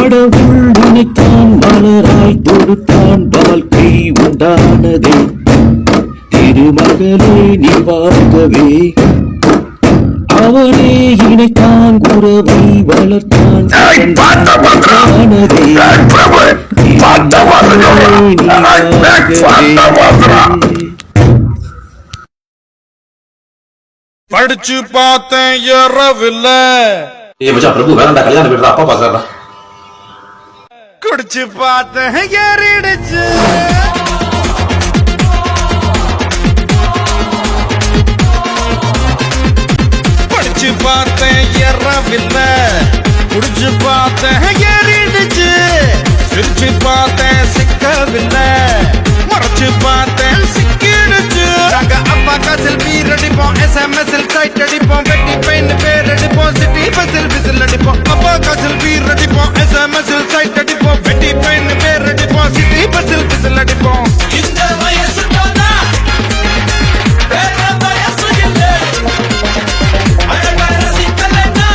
கடவுள் நினைத்தான் மலராய் தொடுத்தான் வாழ்க்கை உண்டானதே திருமகளே நீ வாழ்கவே அவனே இணைத்தான் உறவை வளர்த்தான் படிச்சு பார்த்தேன் ஏறவில்லை பிரபு வேணாண்டா கல்யாணம் வீடுறா அப்பா பாக்குறா குடிச்சு பார்த்தேன் ஏறிடுச்சு படிச்சு பார்த்தேன் ஏறவில்லை குடிச்சு பார்த்தேன் ஏறிடுச்சு சிரிச்சு பார்த்தேன் சிக்கவில்லை மறைச்சு பார்த்தேன் சிக்கிடுச்சு நாங்க அப்பா காசில் பீர் அடிப்போம் SMS சைட் அடிப்போம் வெட்டி பெயின் பேர் அடிப்போம் சிட்டி பஸ்ஸில் விசில் அடிப்போம் அப்பா காசில் பீர் அடிப்போம் SMS சைட் அடிப்போம் வெட்டி பெயின் பேர் அடிப்போம் சிட்டி பஸ்ஸில் விசில் அடிப்போம் இந்த வயசு போனா வேற வயசு இல்லை அழகார சிக்கலன்னா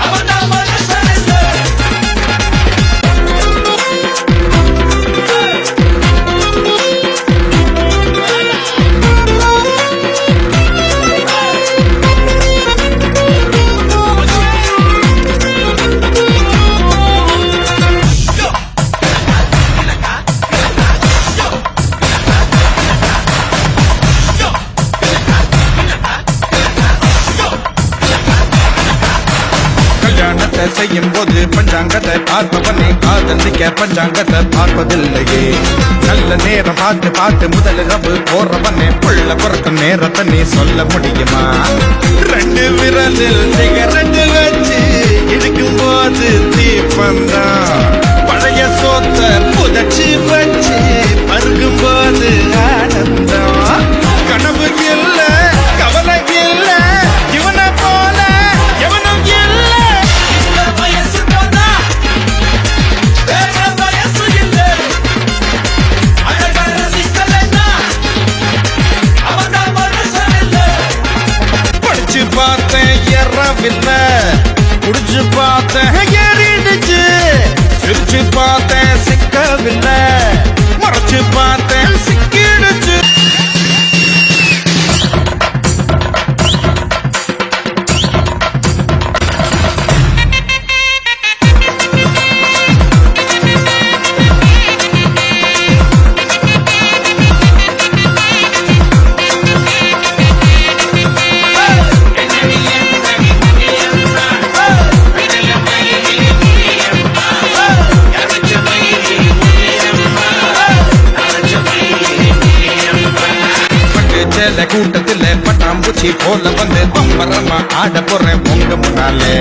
அவன் மனுஷன் இல்லை செய்யும் போது பஞ்சாங்கத்தை பார்ப்பவனே காதலிக்க பஞ்சாங்கத்தை பார்ப்பதில்லையே நல்ல நேரம் பார்த்து பார்த்து முதல் ரவு போறவனே புள்ள பிறக்கும் நேரத்தை நீ சொல்ல முடியுமா ரெண்டு விரலில் சிகரெட்டு வச்சு இடிக்கும் போது தீப்பந்தான் பழைய சோத்த புதச்சி வச்சு பருகும் போது ஆனந்தம் கனவு இல்ல கவலை இல்ல இவனை போல எவனும் இல்ல பார்த்தேன் ஏறவில்லை குடிச்சு பார்த்தேன் ஏறிடுச்சு சிரிச்சு பார்த்தேன் சிக்கவில்லை மறைச்சு பார்த்தேன் சிக்கிடுச்சு கூட்டத்தில் பட்டாம்பூச்சி போல வந்து பம்பரமா ஆட போறேன் உங்க முன்னாலே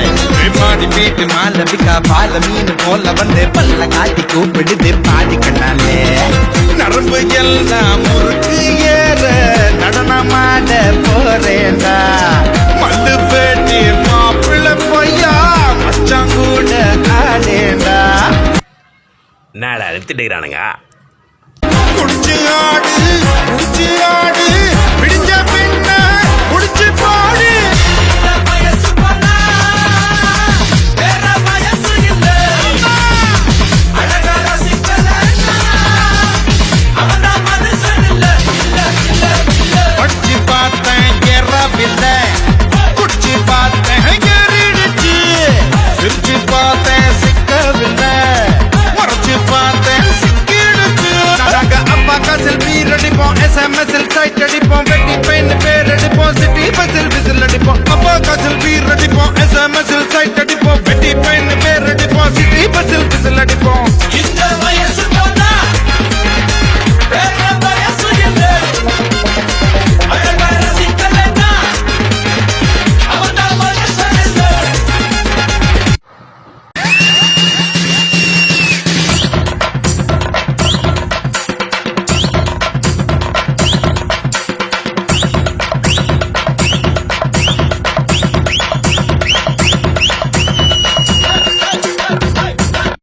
மாடி வீட்டு மாலவிக்கா பால மீன் போல வந்து பல்ல காட்டி கூப்பிடுது பாடி கண்ணாலே நரம்பு எல்லாம் முறுக்கு ஏற நடனமாட போறேன்டா மல்லு பேட்டி மாப்பிள்ள பொய்யா மச்சாங்கூட ஆடேண்டா நாடா எடுத்துட்டுக்கிறானுங்க குடிச்சு ஆடு குடிச்சு ஆடு